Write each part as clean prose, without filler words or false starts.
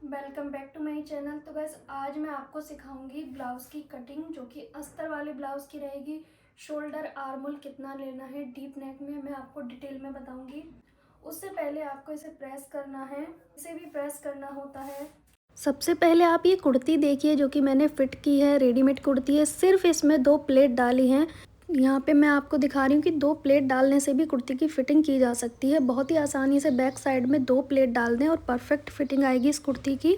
Welcome back to my channel. तो guys आज मैं आपको सिखाऊंगी ब्लाउज़ की कटिंग, जो कि अस्तर वाले ब्लाउज़ की रहेगी। शोल्डर आर्म होल कितना लेना है डीप नेक में मैं आपको डिटेल में बताऊंगी। उससे पहले आपको इसे प्रेस करना है, इसे भी प्रेस करना होता है। सबसे पहले आप ये कुर्ती देखिए जो कि मैंने फ़िट की है, रेडीमेड कुर्ती है। सिर्फ इसमें 2 प्लेट डाली हैं। यहाँ पे मैं आपको दिखा रही हूँ कि 2 प्लेट डालने से भी कुर्ती की फ़िटिंग की जा सकती है। बहुत ही आसानी से बैक साइड में 2 प्लेट डाल दें और परफेक्ट फ़िटिंग आएगी इस कुर्ती की।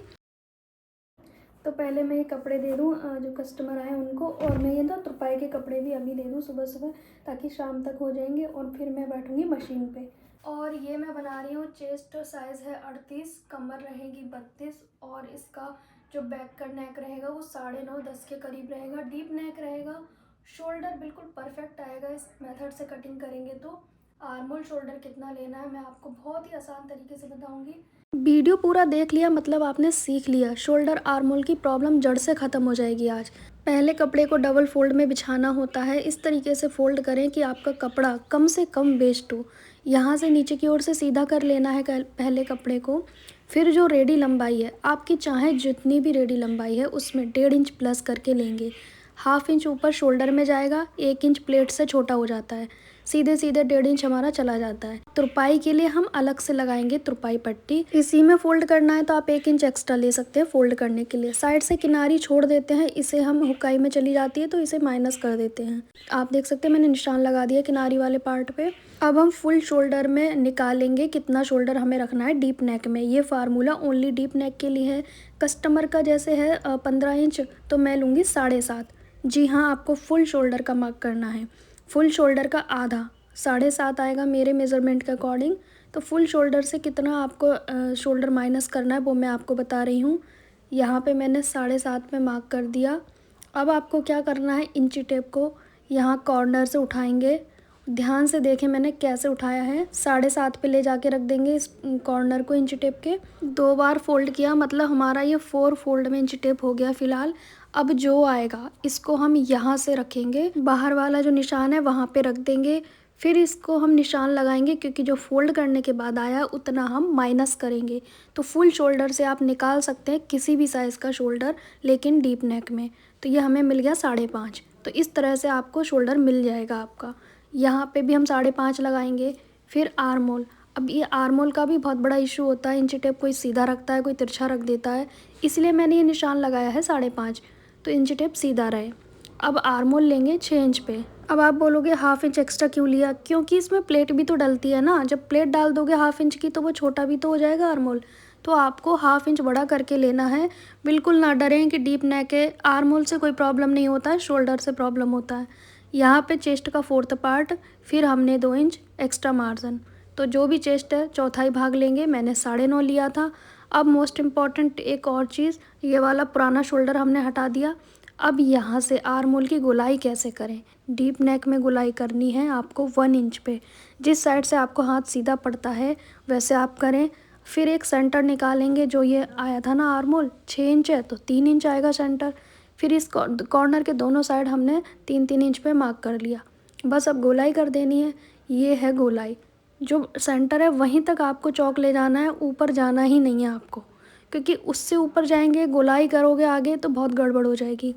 तो पहले मैं ये कपड़े दे दूँ जो कस्टमर आए उनको, और मैं ये ना तुरपाई के कपड़े भी अभी दे दूँ सुबह सुबह, ताकि शाम तक हो जाएंगे और फिर मैं बैठूँगी मशीन पे। और ये मैं बना रही हूँ, चेस्ट साइज़ है 38, कमर रहेगी 32, और इसका जो बैक का नेक रहेगा वो 9.5-10 के करीब रहेगा। डीप नेक रहेगा। शोल्डर बिल्कुल परफेक्ट आएगा इस मेथड से कटिंग करेंगे तो। आर्म होल शोल्डर कितना लेना है मैं आपको बहुत ही आसान तरीके से बताऊँगी। वीडियो पूरा देख लिया मतलब आपने सीख लिया। शोल्डर आर्म होल की प्रॉब्लम जड़ से ख़त्म हो जाएगी आज। पहले कपड़े को डबल फोल्ड में बिछाना होता है। इस तरीके से फोल्ड करें कि आपका कपड़ा कम से कम वेस्ट हो। यहाँ से नीचे की ओर से सीधा कर लेना है पहले कपड़े को। फिर जो रेडी लंबाई है आपकी, चाहे जितनी भी रेडी लंबाई है उसमें 1.5 इंच प्लस करके लेंगे। हाफ इंच ऊपर शोल्डर में जाएगा, 1 इंच प्लेट से छोटा हो जाता है। सीधे सीधे 1.5 इंच हमारा चला जाता है। तुरपाई के लिए हम अलग से लगाएंगे तुरपाई पट्टी। इसी में फोल्ड करना है तो आप 1 इंच एक्स्ट्रा ले सकते हैं फोल्ड करने के लिए। साइड से किनारी छोड़ देते हैं, इसे हम हुकाई में चली जाती है तो इसे माइनस कर देते हैं। आप देख सकते हैं मैंने निशान लगा दिया किनारी वाले पार्ट पे। अब हम फुल शोल्डर में निकालेंगे कितना शोल्डर हमें रखना है डीप नेक में। ये फार्मूला ओनली डीप नेक के लिए है। कस्टमर का जैसे है 15 इंच, तो मैं लूँगी 7.5। जी हाँ, आपको फुल शोल्डर का मार्क करना है। फुल शोल्डर का आधा 7.5 आएगा मेरे मेज़रमेंट के अकॉर्डिंग। तो फुल शोल्डर से कितना आपको शोल्डर माइनस करना है वो मैं आपको बता रही हूँ। यहाँ पे मैंने 7.5 में मार्क कर दिया। अब आपको क्या करना है, इंची टेप को यहाँ कॉर्नर से उठाएंगे। ध्यान से देखें मैंने कैसे उठाया है। 7.5 पे ले जाके रख देंगे इस कॉर्नर को इंची टेप के। 2 बार फोल्ड किया मतलब हमारा ये 4 फोल्ड में इंची टेप हो गया फ़िलहाल। अब जो आएगा इसको हम यहाँ से रखेंगे, बाहर वाला जो निशान है वहाँ पे रख देंगे। फिर इसको हम निशान लगाएंगे क्योंकि जो फोल्ड करने के बाद आया उतना हम माइनस करेंगे। तो फुल शोल्डर से आप निकाल सकते हैं किसी भी साइज़ का शोल्डर, लेकिन डीप नेक में। तो ये हमें मिल गया 5.5। तो इस तरह से आपको शोल्डर मिल जाएगा आपका। यहाँ पे भी हम 5.5 लगाएंगे। फिर आर्म होल। अब ये आर्म होल का भी बहुत बड़ा इशू होता है। इंची टेप कोई सीधा रखता है, कोई तिरछा रख देता है, इसलिए मैंने ये निशान लगाया है 5.5, तो इंची टेप सीधा रहे। अब आर्म होल लेंगे 6 इंच पे। अब आप बोलोगे हाफ इंच एक्स्ट्रा क्यों लिया, क्योंकि इसमें प्लेट भी तो डलती है ना। जब प्लेट डाल दोगे हाफ इंच की तो वो छोटा भी तो हो जाएगा आर्म होल। तो आपको हाफ इंच बड़ा करके लेना है। बिल्कुल ना डरें कि डीप नेक है, आर्म होल से कोई प्रॉब्लम नहीं होता है, शोल्डर से प्रॉब्लम होता है। यहाँ पे चेस्ट का 4th पार्ट, फिर हमने 2 इंच एक्स्ट्रा मार्जिन। तो जो भी चेस्ट है चौथाई भाग लेंगे। मैंने 9.5 लिया था। अब मोस्ट इम्पॉर्टेंट एक और चीज़, ये वाला पुराना शोल्डर हमने हटा दिया। अब यहाँ से आर्म होल की गोलाई कैसे करें। डीप नेक में गोलाई करनी है आपको 1 इंच पे। जिस साइड से आपको हाथ सीधा पड़ता है वैसे आप करें। फिर एक सेंटर निकालेंगे, जो ये आया था ना आर्म होल 6 इंच है तो 3 इंच आएगा सेंटर। फिर इस कॉर्नर के दोनों साइड हमने 3-3 इंच पे मार्क कर लिया। बस अब गोलाई कर देनी है। ये है गोलाई। जो सेंटर है वहीं तक आपको चौक ले जाना है, ऊपर जाना ही नहीं है आपको, क्योंकि उससे ऊपर जाएंगे गोलाई करोगे आगे तो बहुत गड़बड़ हो जाएगी।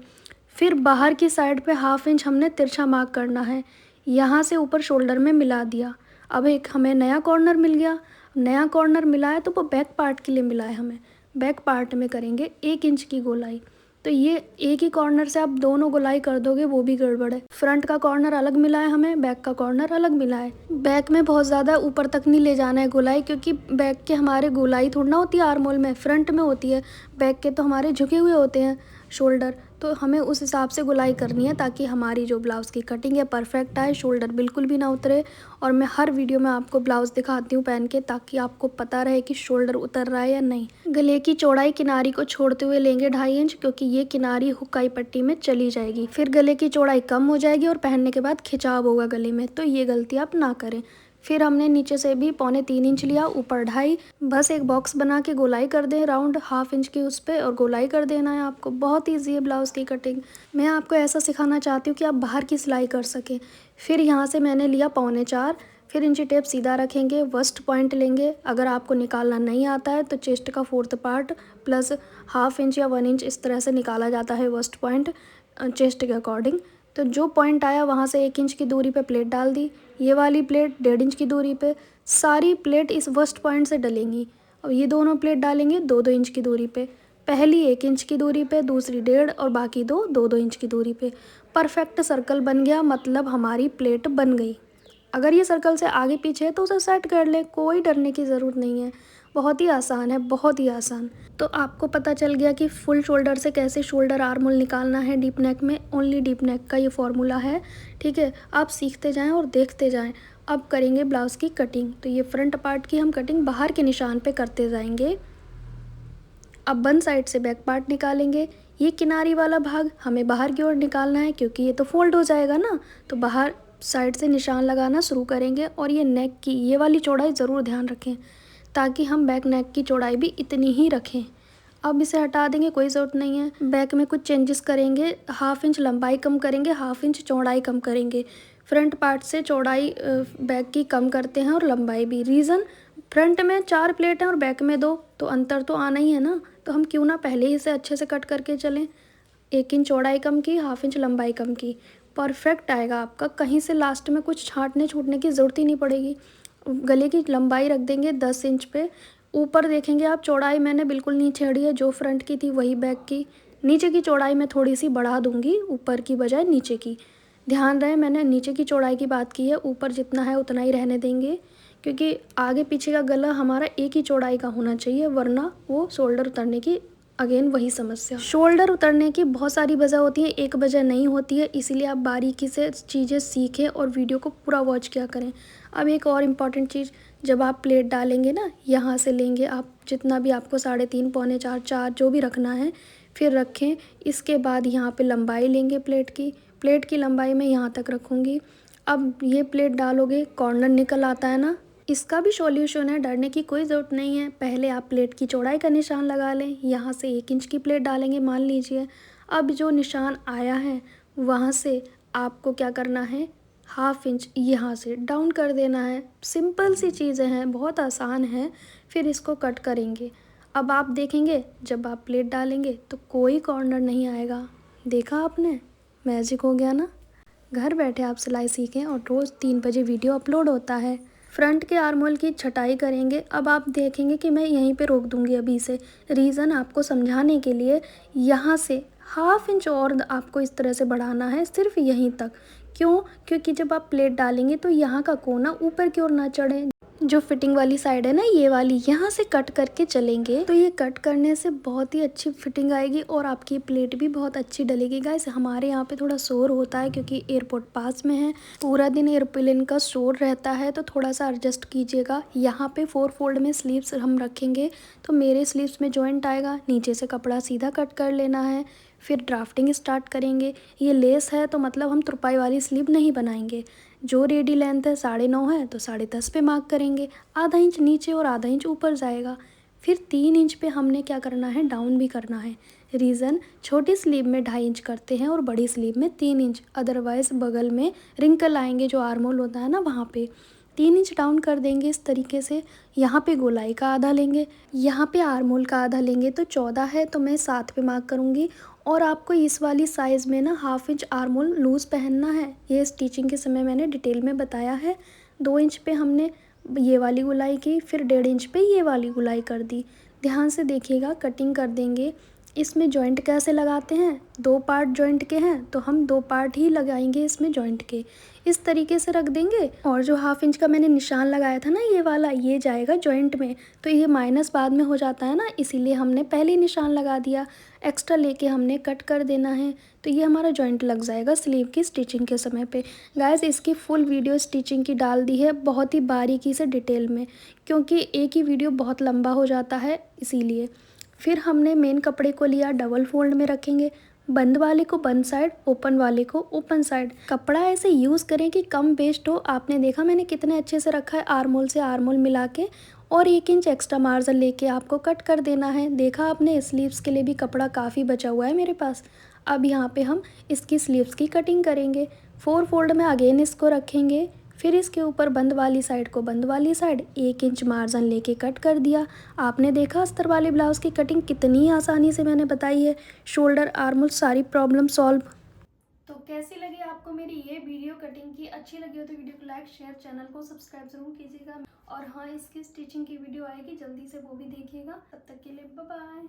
फिर बाहर की साइड पे हाफ इंच हमने तिरछा मार्क करना है। यहाँ से ऊपर शोल्डर में मिला दिया। अब एक हमें नया कॉर्नर मिल गया। नया कॉर्नर मिला है तो वो बैक पार्ट के लिए मिला है हमें। बैक पार्ट में करेंगे 1 इंच की गोलाई। तो ये एक ही कॉर्नर से आप दोनों गोलाई कर दोगे वो भी गड़बड़ है। फ्रंट का कॉर्नर अलग मिला है हमें, बैक का कॉर्नर अलग मिला है। बैक में बहुत ज़्यादा ऊपर तक नहीं ले जाना है गोलाई, क्योंकि बैक के हमारे गोलाई थोड़ी ना होती है आर्म होल में, फ्रंट में होती है। बैक के तो हमारे झुके हुए होते हैं शोल्डर। तो हमें उस हिसाब से गोलाई करनी है ताकि हमारी जो ब्लाउज़ की कटिंग है परफेक्ट आए, शोल्डर बिल्कुल भी ना उतरे। और मैं हर वीडियो में आपको ब्लाउज़ दिखाती हूँ पहन के, ताकि आपको पता रहे कि शोल्डर उतर रहा है या नहीं। गले की चौड़ाई किनारी को छोड़ते हुए लेंगे 2.5 इंच, क्योंकि ये किनारी हुकाई पट्टी में चली जाएगी। फिर गले की चौड़ाई कम हो जाएगी और पहनने के बाद खिंचाव होगा गले में, तो ये गलती आप ना करें। फिर हमने नीचे से भी 3.25 इंच लिया, ऊपर 2.5। बस एक बॉक्स बना के गोलाई कर दें राउंड हाफ इंच की उस पर, और गोलाई कर देना है आपको। बहुत ईजी है ब्लाउज़ की कटिंग। मैं आपको ऐसा सिखाना चाहती हूँ कि आप बाहर की सिलाई कर सकें। फिर यहाँ से मैंने लिया 4.25। फिर इंची टेप सीधा रखेंगे, वस्ट पॉइंट लेंगे। अगर आपको निकालना नहीं आता है तो चेस्ट का 4th पार्ट प्लस ½ इंच या 1 इंच इस तरह से निकाला जाता है वस्ट पॉइंट चेस्ट के अकॉर्डिंग। तो जो पॉइंट आया वहाँ से 1 इंच की दूरी पे प्लेट डाल दी, ये वाली प्लेट 1.5 इंच की दूरी पे, सारी प्लेट इस वस्ट पॉइंट से डलेंगी। और ये दोनों प्लेट डालेंगे 2-2 इंच की दूरी पे, पहली 1 इंच की दूरी पे, दूसरी 1.5 और बाकी 2-2 इंच की दूरी पे। परफेक्ट सर्कल बन गया, मतलब हमारी प्लेट बन गई। अगर ये सर्कल से आगे पीछे है तो उसे सेट कर ले, कोई डरने की ज़रूरत नहीं है। बहुत ही आसान है, बहुत ही आसान। तो आपको पता चल गया कि फुल शोल्डर से कैसे शोल्डर आर्म होल निकालना है डीप नेक में। ओनली डीप नेक का ये फॉर्मूला है, ठीक है। आप सीखते जाएं और देखते जाएं। अब करेंगे ब्लाउज़ की कटिंग। तो ये फ्रंट पार्ट की हम कटिंग बाहर के निशान पे करते जाएंगे। अब बंद साइड से बैक पार्ट निकालेंगे। ये किनारी वाला भाग हमें बाहर की ओर निकालना है, क्योंकि ये तो फोल्ड हो जाएगा ना। तो बाहर साइड से निशान लगाना शुरू करेंगे। और ये नेक की ये वाली चौड़ाई ज़रूर ध्यान रखें, ताकि हम बैक नेक की चौड़ाई भी इतनी ही रखें। अब इसे हटा देंगे, कोई ज़रूरत नहीं है। बैक में कुछ चेंजेस करेंगे, ½ इंच लंबाई कम करेंगे, ½ इंच चौड़ाई कम करेंगे। फ्रंट पार्ट से चौड़ाई बैक की कम करते हैं और लंबाई भी। रीज़न, फ्रंट में 4 प्लेट हैं और बैक में 2, तो अंतर तो आना ही है ना। तो हम क्यों ना पहले ही इसे अच्छे से कट करके चलें। 1 इंच चौड़ाई कम की, ½ इंच लंबाई कम की, परफेक्ट आएगा आपका। कहीं से लास्ट में कुछ छाँटने छूटने की ज़रूरत ही नहीं पड़ेगी। गले की लंबाई रख देंगे 10 इंच पे। ऊपर देखेंगे आप, चौड़ाई मैंने बिल्कुल नहीं छेड़ी है, जो फ्रंट की थी वही बैक की। नीचे की चौड़ाई मैं थोड़ी सी बढ़ा दूंगी, ऊपर की बजाय नीचे की। ध्यान रहे, मैंने नीचे की चौड़ाई की बात की है, ऊपर जितना है उतना ही रहने देंगे, क्योंकि आगे पीछे का गला हमारा एक ही चौड़ाई का होना चाहिए, वरना वो शोल्डर उतरने की अगेन वही समस्या। शोल्डर उतरने की बहुत सारी वजह होती है, एक वजह नहीं होती है। इसीलिए आप बारीकी से चीज़ें सीखें और वीडियो को पूरा वॉच किया करें। अब एक और इम्पॉर्टेंट चीज़, जब आप प्लेट डालेंगे ना, यहाँ से लेंगे आप जितना भी आपको 3.5, पौने 4, 4 जो भी रखना है, फिर रखें। इसके बाद यहाँ पे लंबाई लेंगे प्लेट की लंबाई मैं यहाँ तक रखूँगी। अब ये प्लेट डालोगे, कॉर्नर निकल आता है ना, इसका भी सॉल्यूशन है, डरने की कोई ज़रूरत नहीं है। पहले आप प्लेट की चौड़ाई का निशान लगा लें, यहाँ से 1 इंच की प्लेट डालेंगे मान लीजिए। अब जो निशान आया है वहाँ से आपको क्या करना है, ½ इंच यहाँ से डाउन कर देना है। सिंपल सी चीज़ें हैं, बहुत आसान है। फिर इसको कट करेंगे। अब आप देखेंगे जब आप प्लेट डालेंगे तो कोई कॉर्नर नहीं आएगा। देखा आपने, मैजिक हो गया ना। घर बैठे आप सिलाई सीखें और रोज़ 3 बजे वीडियो अपलोड होता है। फ्रंट के आर्म होल की छटाई करेंगे। अब आप देखेंगे कि मैं यहीं पे रोक दूंगी अभी से, रीज़न आपको समझाने के लिए। यहाँ से ½ इंच और आपको इस तरह से बढ़ाना है, सिर्फ यहीं तक। क्यों? क्योंकि जब आप प्लेट डालेंगे तो यहाँ का कोना ऊपर की ओर ना चढ़े। जो फिटिंग वाली साइड है ना, ये वाली, यहाँ से कट करके चलेंगे तो ये कट करने से बहुत ही अच्छी फिटिंग आएगी और आपकी प्लेट भी बहुत अच्छी डलेगी। गाइस, हमारे यहाँ पे थोड़ा शोर होता है क्योंकि एयरपोर्ट पास में है, पूरा दिन एयरप्लेन का शोर रहता है, तो थोड़ा सा एडजस्ट कीजिएगा। यहाँ पे 4 फोल्ड में स्लीव्स हम रखेंगे, तो मेरे स्लीव्स में जॉइंट आएगा, नीचे से कपड़ा सीधा कट कर लेना है। फिर ड्राफ्टिंग स्टार्ट करेंगे। ये लेस है तो मतलब हम तुरपाई वाली स्लीव नहीं बनाएंगे। जो रेडी लेंथ है 9.5 है तो 10.5 पे मार्क करेंगे। ½ इंच नीचे और ½ इंच ऊपर जाएगा। फिर 3 इंच पे हमने क्या करना है, डाउन भी करना है। रीज़न, छोटी स्लीव में 2.5 इंच करते हैं और बड़ी स्लीव में 3 इंच, अदरवाइज़ बगल में रिंकल आएंगे, जो आर्म होल होता है ना वहाँ पे। 3 इंच डाउन कर देंगे इस तरीके से। यहाँ पे गोलाई का आधा लेंगे, यहाँ पे आर्म होल का आधा लेंगे। तो 14 है तो मैं 7 पे मार्क करूँगी। और आपको इस वाली साइज़ में ना ½ इंच आर्म होल लूज़ पहनना है। ये स्टिचिंग के समय मैंने डिटेल में बताया है। 2 इंच पे हमने ये वाली गुलाई की, फिर 1.5 इंच पे ये वाली गुलाई कर दी। ध्यान से देखिएगा, कटिंग कर देंगे। इसमें जॉइंट कैसे लगाते हैं, 2 पार्ट जॉइंट के हैं तो हम 2 पार्ट ही लगाएंगे इसमें जॉइंट के। इस तरीके से रख देंगे। और जो ½ इंच का मैंने निशान लगाया था ना, ये वाला, ये जाएगा जॉइंट में, तो ये माइनस बाद में हो जाता है ना, इसीलिए हमने पहले ही निशान लगा दिया। एक्स्ट्रा लेके हमने कट कर देना है, तो ये हमारा जॉइंट लग जाएगा स्लीव की स्टिचिंग के समय पे। गाइस, इसकी फुल वीडियो स्टिचिंग की डाल दी है, बहुत ही बारीकी से डिटेल में, क्योंकि एक ही वीडियो बहुत लंबा हो जाता है इसीलिए। फिर हमने मेन कपड़े को लिया, डबल फोल्ड में रखेंगे। बंद वाले को बंद साइड, ओपन वाले को ओपन साइड। कपड़ा ऐसे यूज़ करें कि कम वेस्ट हो। आपने देखा मैंने कितने अच्छे से रखा है, आर्म होल से आर्म होल मिला के। और 1 इंच एक्स्ट्रा मार्जिन लेके आपको कट कर देना है। देखा आपने, स्लीव्स के लिए भी कपड़ा काफ़ी बचा हुआ है मेरे पास। अब यहाँ पे हम इसकी स्लीव्स की कटिंग करेंगे। 4 फोल्ड में अगेन इसको रखेंगे, फिर इसके ऊपर बंद वाली साइड को बंद वाली साइड 1 इंच मार्जिन लेके कट कर दिया। आपने देखा अस्तर वाले ब्लाउज़ की कटिंग कितनी आसानी से मैंने बताई है, शोल्डर आर्म होल सारी प्रॉब्लम सॉल्व। तो कैसी लगी आपको मेरी ये वीडियो कटिंग की? अच्छी लगी हो तो वीडियो को लाइक शेयर, चैनल को सब्सक्राइब जरूर कीजिएगा। और हाँ, इसकी स्टिचिंग की वीडियो आएगी जल्दी से, वो भी देखिएगा। तब तक के लिए बाय बाय।